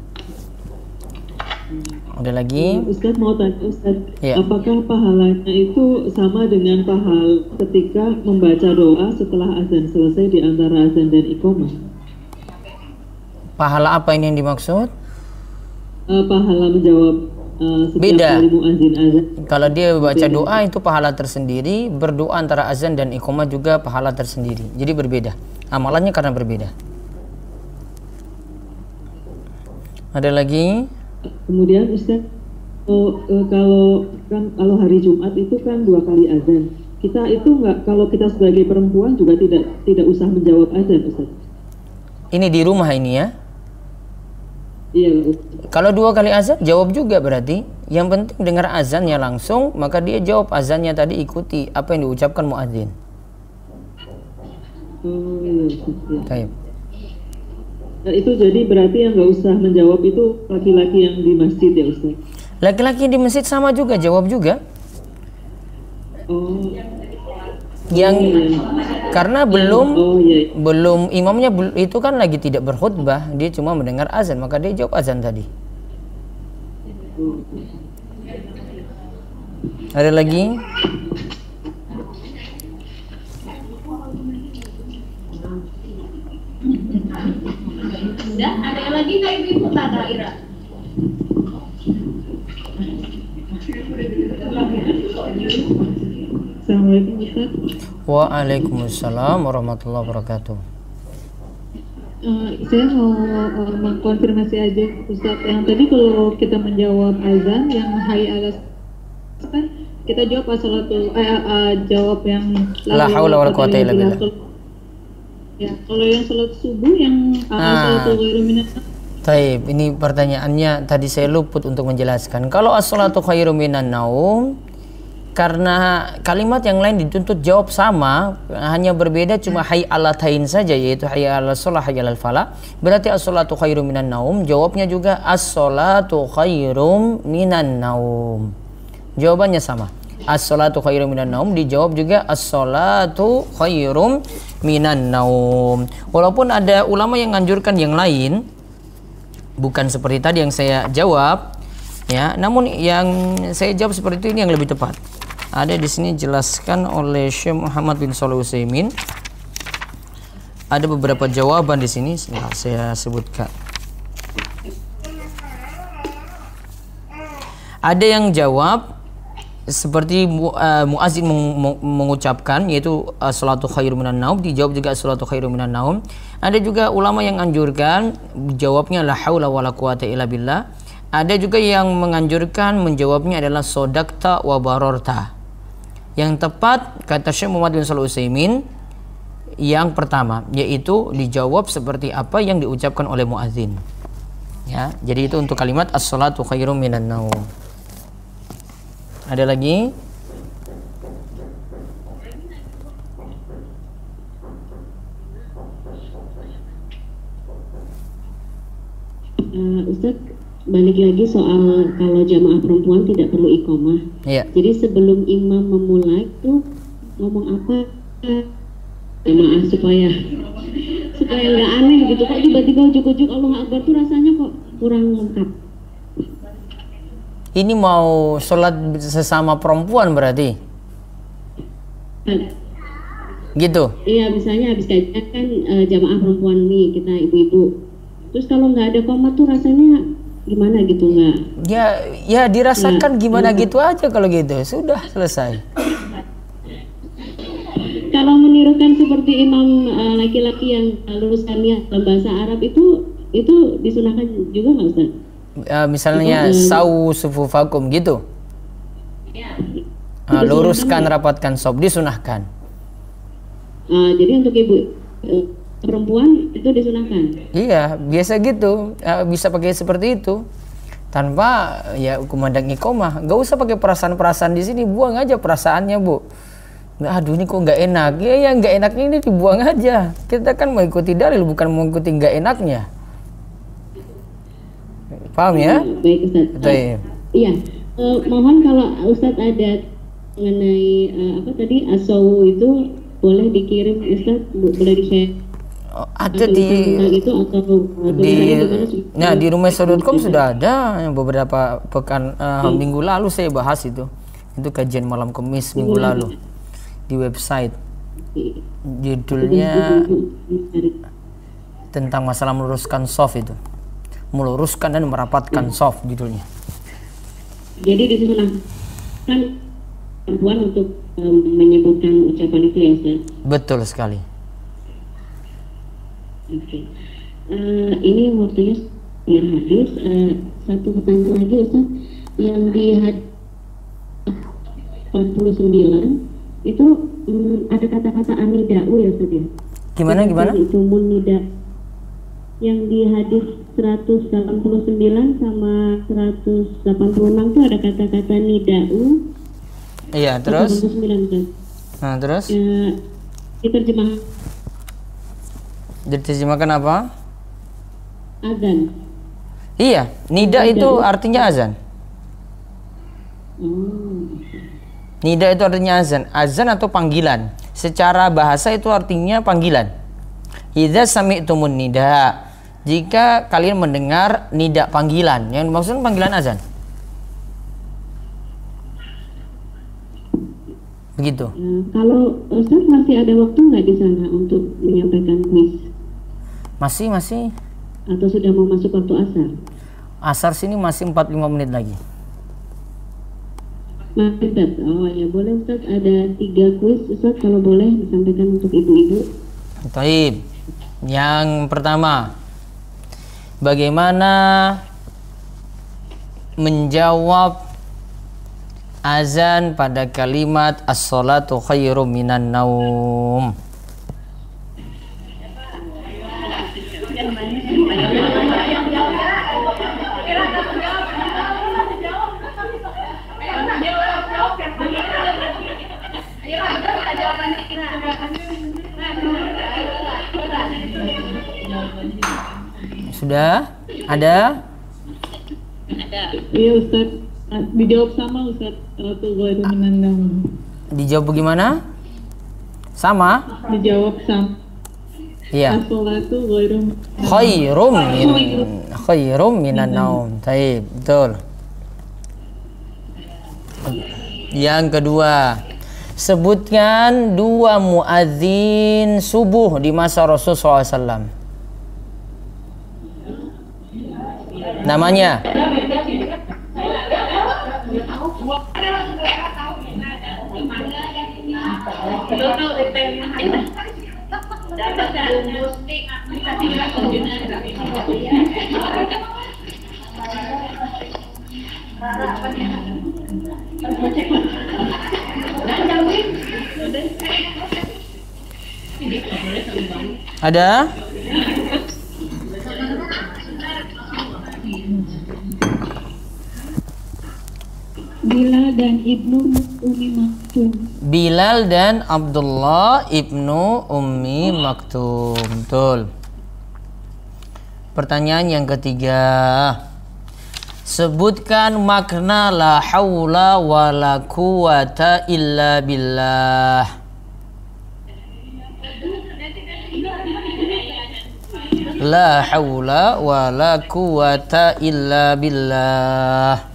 Ada lagi? Ustaz mau tanya Ustaz, Ya. apakah pahalanya itu sama dengan pahala ketika membaca doa setelah azan selesai di antara azan dan iqamah? Pahala apa ini yang dimaksud? Pahala menjawab setiap Beda. kali muazin azan. Kalau dia baca doa itu pahala tersendiri, berdoa antara azan dan iqamah juga pahala tersendiri. Jadi berbeda. Amalannya karena berbeda. Ada lagi? Kemudian Ustaz, kalau hari Jumat itu kan 2 kali azan. Kita itu kalau kita sebagai perempuan juga tidak usah menjawab azan, Ustaz. Ini di rumah ini ya. Iya, Ustaz. Kalau 2 kali azan jawab juga berarti. Yang penting dengar azannya langsung, maka dia jawab azannya tadi, ikuti apa yang diucapkan muadzin. Oh iya, Ustaz. Ya. Baik. Nah, itu jadi berarti yang nggak usah menjawab itu laki-laki yang di masjid ya, Ustaz? Laki-laki di masjid sama juga, jawab juga. Oh. Yang karena belum Oh iya. belum imamnya itu kan lagi tidak berkhutbah, dia cuma mendengar azan, maka dia jawab azan tadi. Ada lagi? Udah, ada yang lagi nggak ibu-ibu Tata Ira? Assalamualaikum Ustaz. Waalaikumsalam warahmatullahi wabarakatuh. Saya mau mengkonfirmasi aja Ustaz, yang tadi kalau kita menjawab azan yang hayya ala kan kita jawab jawab yang La haula wala quwata illa billah. Ya, kalau yang salat subuh yang salatul ghairu minan. Taib, ini pertanyaannya tadi saya luput untuk menjelaskan. Kalau as-salatu khairu minan naum, karena kalimat yang lain dituntut jawab sama, hanya berbeda cuma hayy alatain saja, yaitu hayy ala shalah, hayy alal falah. Berarti as-salatu khairu minan naum, jawabnya juga as-salatu khairum minan naum. Jawabannya sama. As-salatu khairum minan naum dijawab juga as-salatu khairum minan naum. Walaupun ada ulama yang menganjurkan yang lain, bukan seperti tadi yang saya jawab, ya. Namun yang saya jawab seperti itu, ini yang lebih tepat. Ada di sini jelaskan oleh Syekh Muhammad bin Shalih Utsaimin. Ada beberapa jawaban di sini, saya sebutkan. Ada yang jawab seperti muazin mengucapkan, yaitu salatu khairu minan naum, dijawab juga salatu khairu minan naum. Ada juga ulama yang anjurkan jawabnya la haula wala quwata illa billah. Ada juga yang menganjurkan menjawabnya adalah sodakta wa barorta. Yang tepat kata Syekh Muhammad bin Shalih Utsaimin yang pertama, yaitu dijawab seperti apa yang diucapkan oleh muazin. Ya, jadi itu untuk kalimat as-salatu khairu minan naum. Ada lagi? Ustadz, balik lagi soal kalau jamaah perempuan tidak perlu iqomah. Iya. Jadi sebelum imam memulai tuh ngomong apa jamaah supaya nggak aneh gitu, kok tiba-tiba ujuk-ujuk Allahu Akbar tuh rasanya kok kurang lengkap. Ini mau sholat sesama perempuan berarti? Gitu? Iya, misalnya habis kajian kan jamaah perempuan nih, kita ibu-ibu. Terus kalau nggak ada komat tuh rasanya gimana gitu, nggak? Ya dirasakan gimana gitu aja kalau gitu. Sudah selesai. Kalau menirukan seperti imam laki-laki yang luruskan niat dalam bahasa Arab itu disunahkan juga nggak, Ustaz? Misalnya sawu sufufakum gitu. Luruskan, rapatkan sob, disunahkan. Jadi untuk ibu perempuan itu disunahkan. Iya, biasa gitu. Bisa pakai seperti itu. Tanpa ya kumandang iqomah. Gak usah pakai perasaan-perasaan di sini, buang aja perasaannya, Bu. Aduh, ini kok nggak enak. Ya yang nggak enaknya ini dibuang aja. Kita kan mengikuti dalil, bukan mengikuti nggak enaknya. Paham ya? Baik, Ustaz. Iya. Mohon kalau Ustaz ada mengenai apa tadi asawu itu boleh dikirim Ustaz, boleh di-share. Ada di Itu atau nah di rumahsa.com sudah ada yang beberapa pekan minggu lalu saya bahas itu kajian malam Kamis minggu lalu di website, judulnya tentang masalah meluruskan soft, itu meluruskan dan merapatkan soft judulnya. Jadi disunahkan perempuan untuk menyebutkan ucapan itu ya Ustaz? Betul sekali. Oke. Ini waktunya sudah habis. Satu pertanyaan lagi Ustaz, yang di hadis 49 itu ada kata-kata anida'u ya Ustaz ya? Gimana? Itu nida. Yang di hadis 189 sama 186 itu ada kata-kata nida'u. Iya, terus? 189 Ustaz. Nah, terus? Diterjemahkan apa? Azan. Iya, nida itu artinya azan. Nida itu artinya azan. Azan atau panggilan. Secara bahasa itu artinya panggilan. Idza sami'tumun nida. Jika kalian mendengar nida panggilan, yang dimaksud panggilan azan. Begitu. Kalau Ustaz masih ada waktu nggak di sana untuk menyampaikan kuis? Masih. Atau sudah mau masuk waktu asar? Asar sini masih 45 menit lagi. Ustaz, oh ya boleh Ustaz, ada 3 kuis Ustaz kalau boleh disampaikan untuk ibu-ibu. Baik. Yang pertama, bagaimana menjawab azan pada kalimat as-salatu khairum minan naum? Sudah? Ada? Iya Ustaz, dijawab sama Ustaz. Ghairu minan naum. Dijawab bagaimana? Sama? Dijawab sama. Iya. As-salatu khairum minan naum. Baik, betul. Yang kedua, sebutkan 2 muadzin subuh di masa Rasulullah SAW. Namanya? Ada? Bilal dan Ibnu Ummi Maktum. Bilal dan Abdullah ibnu Ummi Maktum. Betul. Pertanyaan yang ketiga, sebutkan makna la haula wa la quwata illa billah. La haula wa la quwata illa billah.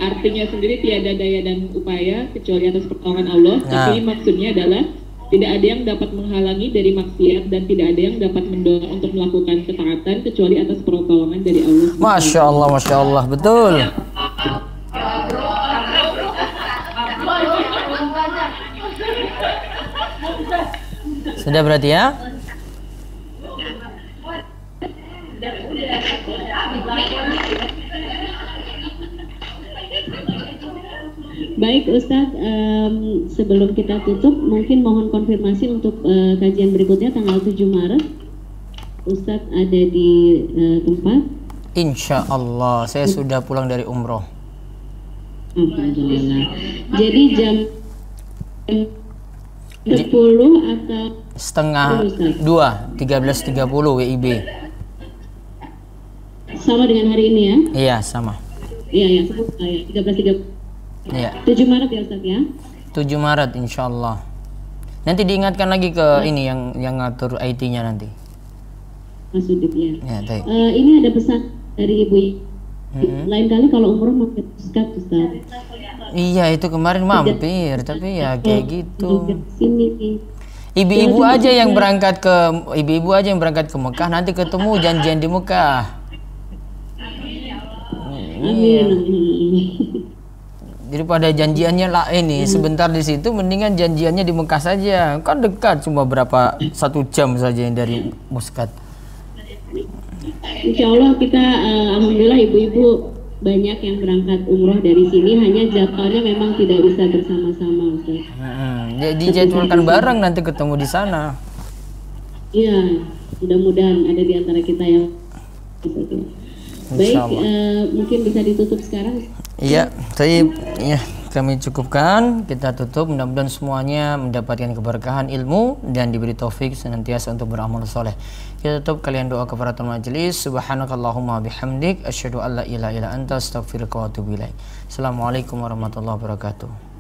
Artinya sendiri tiada daya dan upaya kecuali atas pertolongan Allah. Tapi maksudnya adalah tidak ada yang dapat menghalangi dari maksiat dan tidak ada yang dapat mendorong untuk melakukan ketaatan kecuali atas pertolongan dari Allah. Masya Allah, betul. Sudah berarti ya? Baik Ustadz, sebelum kita tutup mungkin mohon konfirmasi untuk kajian berikutnya tanggal 7 Maret. Ustadz ada di tempat? Insya Allah, saya sudah pulang dari umroh. Alhamdulillah. Jadi jam 10 atau setengah 2, 13.30 WIB. Sama dengan hari ini ya? Iya, sama. Iya, 13.30. Iya. 7 Maret ya Ustaz ya. 7 Maret insyaallah. Nanti diingatkan lagi ke ini yang ngatur IT-nya nanti. Mas Udip ya. Ya, baik. Ini ada pesan dari Ibu. Lain kali kalau umroh mampir Muscat Ustaz. Iya, itu kemarin mampir, tapi ya kayak gitu. Sini. Ibu-ibu aja yang berangkat ke Mekah, nanti ketemu janjian di Mekah. Iya. Daripada janjiannya lah ini sebentar di situ, mendingan janjiannya di Mekah saja. Kan dekat, cuma berapa 1 jam saja yang dari Muscat. Insya Allah kita alhamdulillah ibu-ibu banyak yang berangkat umroh dari sini, hanya jadwalnya memang tidak bisa bersama-sama Ustaz. Dijadwalkan bareng nanti ketemu di sana. Iya, mudah-mudahan ada di antara kita yang baik. Mungkin bisa ditutup sekarang. Iya, kami cukupkan, kita tutup. Mudah-mudahan semuanya mendapatkan keberkahan ilmu dan diberi taufik senantiasa untuk beramal soleh. Kita tutup, kalian doa kafaratul majelis. Subhanakallahumma bihamdik, asyhadu an la ilaha illa anta, astaghfiruka wa atubu ilaik. Assalamualaikum warahmatullahi wabarakatuh.